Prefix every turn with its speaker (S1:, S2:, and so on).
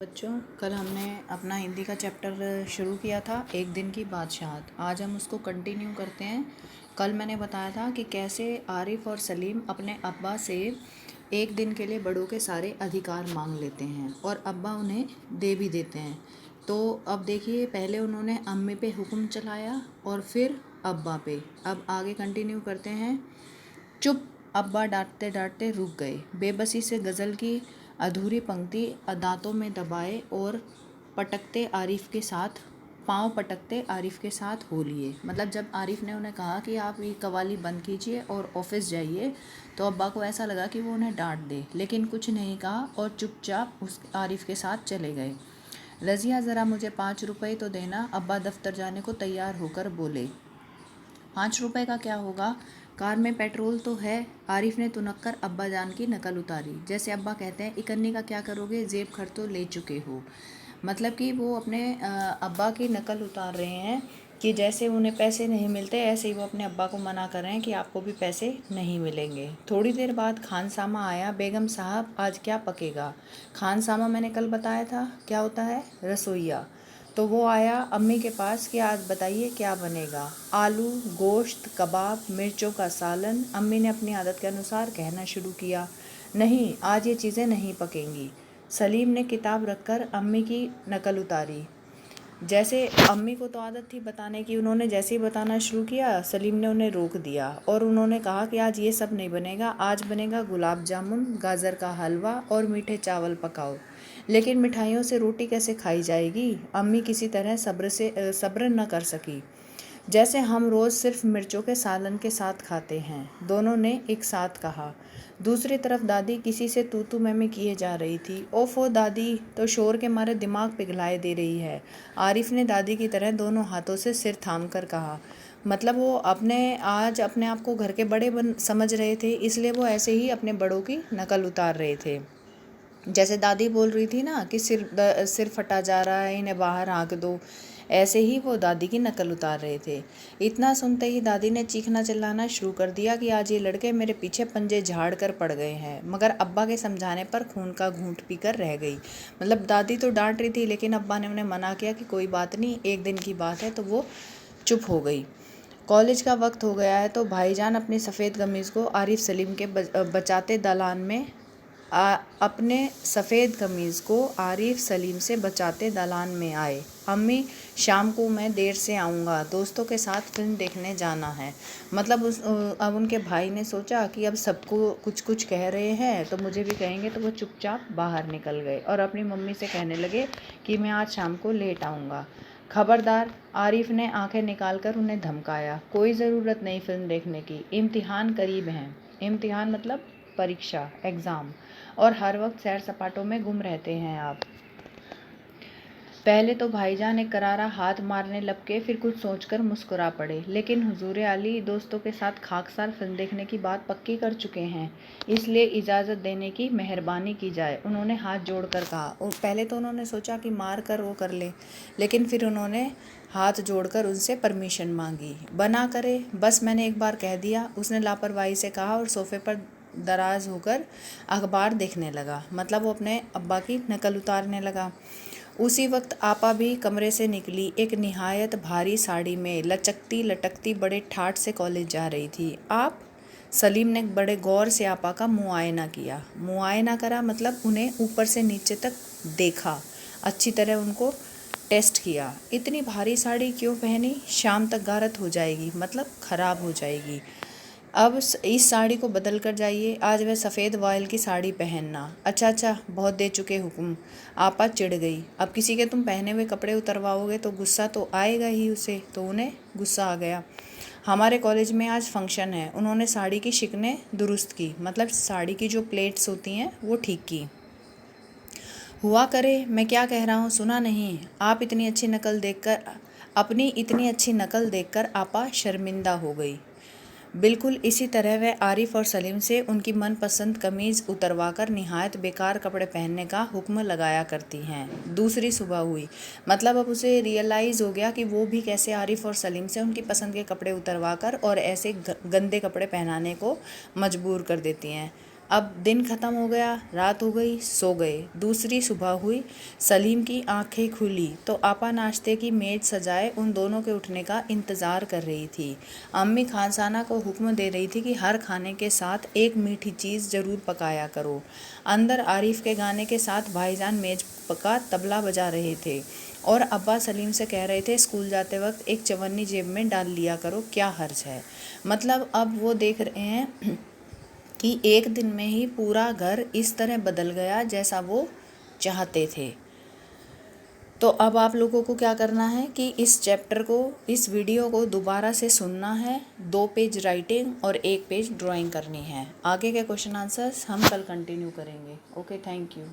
S1: बच्चों, कल हमने अपना हिंदी का चैप्टर शुरू किया था, एक दिन की बादशाहत। आज हम उसको कंटिन्यू करते हैं। कल मैंने बताया था कि कैसे आरिफ और सलीम अपने अब्बा से एक दिन के लिए बड़ों के सारे अधिकार मांग लेते हैं और अब्बा उन्हें दे भी देते हैं। तो अब देखिए, पहले उन्होंने अम्मी पे हुक्म चलाया और फिर अब्बा पे। अब आगे कंटिन्यू करते हैं। चुप! अब्बा डांटते डांटते रुक गए। बेबसी से गज़ल की अधूरी पंक्ति दांतों में दबाए और पटकते आरिफ के साथ पाँव पटकते आरिफ के साथ हो लिए। मतलब जब आरिफ ने उन्हें कहा कि आप ये कवाली बंद कीजिए और ऑफिस जाइए, तो अब्बा को ऐसा लगा कि वो उन्हें डांट दे, लेकिन कुछ नहीं कहा और चुपचाप उस आरिफ के साथ चले गए। रज़िया, ज़रा मुझे 5 रुपये तो देना, अब्बा दफ्तर जाने को तैयार होकर बोले। 5 रुपये का क्या होगा, कार में पेट्रोल तो है। आरिफ ने तुनक्कर अब्बा जान की नकल उतारी। जैसे अब्बा कहते हैं, इकन्नी का क्या करोगे, जेब खर्च तो ले चुके हो। मतलब कि वो अपने अब्बा की नकल उतार रहे हैं कि जैसे उन्हें पैसे नहीं मिलते, ऐसे ही वो अपने अब्बा को मना कर रहे हैं कि आपको भी पैसे नहीं मिलेंगे। थोड़ी देर बाद खानसामा आया। बेगम साहब, आज क्या पकेगा? खानसामा मैंने कल बताया था क्या होता है, रसोइया। तो वो आया अम्मी के पास कि आज बताइए क्या बनेगा। आलू, गोश्त, कबाब, मिर्चों का सालन। अम्मी ने अपनी आदत के अनुसार कहना शुरू किया, नहीं, आज ये चीज़ें नहीं पकेंगी। सलीम ने किताब रखकर अम्मी की नकल उतारी। जैसे अम्मी को तो आदत थी बताने की, उन्होंने जैसे ही बताना शुरू किया, सलीम ने उन्हें रोक दिया और उन्होंने कहा कि आज ये सब नहीं बनेगा, आज बनेगा गुलाब जामुन, गाजर का हलवा और मीठे चावल पकाओ। लेकिन मिठाइयों से रोटी कैसे खाई जाएगी? अम्मी किसी तरह सब्र न कर सकी। जैसे हम रोज़ सिर्फ मिर्चों के सालन के साथ खाते हैं, दोनों ने एक साथ कहा। दूसरी तरफ दादी किसी से तू मैं किए जा रही थी। ओफो दादी तो शोर के मारे दिमाग पिघलाए दे रही है। आरिफ ने दादी की तरह दोनों हाथों से सिर थाम कर कहा। मतलब वो आज अपने आप को घर के बड़े समझ रहे थे, इसलिए वो ऐसे ही अपने बड़ों की नकल उतार रहे थे। जैसे दादी बोल रही थी ना कि सिर फटा जा रहा है, इन्हें बाहर हाँक दो, ऐसे ही वो दादी की नकल उतार रहे थे। इतना सुनते ही दादी ने चीखना चिल्लाना शुरू कर दिया कि आज ये लड़के मेरे पीछे पंजे झाड़ कर पड़ गए हैं। मगर अब्बा के समझाने पर खून का घूंट पीकर रह गई। मतलब दादी तो डांट रही थी, लेकिन अब्बा ने उन्हें मना किया कि कोई बात नहीं, एक दिन की बात है, तो वो चुप हो गई। कॉलेज का वक्त हो गया है तो भाईजान अपनी सफ़ेद कमीज़ को आरिफ सलीम के बचाते दालान में अपने सफ़ेद कमीज़ को आरिफ सलीम से बचाते दालान में आए। अम्मी, शाम को मैं देर से आऊँगा, दोस्तों के साथ फिल्म देखने जाना है। मतलब अब उनके भाई ने सोचा कि अब सबको कुछ कुछ कह रहे हैं तो मुझे भी कहेंगे, तो वो चुपचाप बाहर निकल गए और अपनी मम्मी से कहने लगे कि मैं आज शाम को लेट आऊँगा। खबरदार! आरिफ ने आंखें निकालकर उन्हें धमकाया। कोई ज़रूरत नहीं फिल्म देखने की, इम्तिहान करीब हैं। इम्तिहान मतलब परीक्षा, एग्ज़ाम, और हर वक्त सैर सपाटों में गुम रहते हैं आप। पहले तो भाईजान एक करारा हाथ मारने लपके, फिर कुछ सोचकर मुस्कुरा पड़े। लेकिन हुजूर आली दोस्तों के साथ खाकसार फिल्म देखने की बात पक्की कर चुके हैं, इसलिए इजाज़त देने की मेहरबानी की जाए, उन्होंने हाथ जोड़कर कहा। और पहले तो उन्होंने सोचा कि मार कर वो कर ले, लेकिन फिर उन्होंने हाथ जोड़कर उनसे परमिशन मांगी। बना करे, बस मैंने एक बार कह दिया, उसने लापरवाही से कहा और सोफे पर दराज होकर अखबार देखने लगा। मतलब वो अपने अब्बा की नकल उतारने लगा। उसी वक्त आपा भी कमरे से निकली। एक निहायत भारी साड़ी में लचकती लटकती बड़े ठाठ से कॉलेज जा रही थी। आप? सलीम ने बड़े गौर से आपा का मुआयना किया। मुआयना करा मतलब उन्हें ऊपर से नीचे तक देखा, अच्छी तरह उनको टेस्ट किया। इतनी भारी साड़ी क्यों पहनी? शाम तक गारत हो जाएगी, मतलब ख़राब हो जाएगी। अब इस साड़ी को बदल कर जाइए, आज वह सफ़ेद वॉयल की साड़ी पहनना। अच्छा अच्छा, बहुत दे चुके हुक्म। आपा चिढ़ गई। अब किसी के तुम पहने हुए कपड़े उतरवाओगे तो गुस्सा तो आएगा ही उसे, तो उन्हें गुस्सा आ गया। हमारे कॉलेज में आज फंक्शन है। उन्होंने साड़ी की शिकनें दुरुस्त की, मतलब साड़ी की जो प्लेट्स होती हैं वो ठीक की। हुआ करे, मैं क्या कह रहा हूँ सुना नहीं? आप इतनी अच्छी नकल देखकर अपनी इतनी अच्छी नकल देखकर आपा शर्मिंदा हो गई। बिल्कुल इसी तरह वह आरिफ और सलीम से उनकी मनपसंद कमीज़ उतरवाकर निहायत बेकार कपड़े पहनने का हुक्म लगाया करती हैं। दूसरी सुबह हुई। मतलब अब उसे रियलाइज़ हो गया कि वो भी कैसे आरिफ और सलीम से उनकी पसंद के कपड़े उतरवाकर और ऐसे गंदे कपड़े पहनाने को मजबूर कर देती हैं। अब दिन ख़त्म हो गया, रात हो गई, सो गए। दूसरी सुबह हुई, सलीम की आंखें खुली तो आपा नाश्ते की मेज़ सजाए उन दोनों के उठने का इंतज़ार कर रही थी। अम्मी खानसाना को हुक्म दे रही थी कि हर खाने के साथ एक मीठी चीज़ ज़रूर पकाया करो। अंदर आरिफ के गाने के साथ भाईजान मेज का तबला बजा रहे थे और अब्बा सलीम से कह रहे थे स्कूल जाते वक्त एक चवन्नी जेब में डाल लिया करो, क्या हर्ज है। मतलब अब वो देख रहे हैं कि एक दिन में ही पूरा घर इस तरह बदल गया जैसा वो चाहते थे। तो अब आप लोगों को क्या करना है कि इस चैप्टर को, इस वीडियो को दोबारा से सुनना है। 2 पेज राइटिंग और 1 पेज ड्राइंग करनी है। आगे के क्वेश्चन आंसर्स हम कल कंटिन्यू करेंगे। Okay, thank you.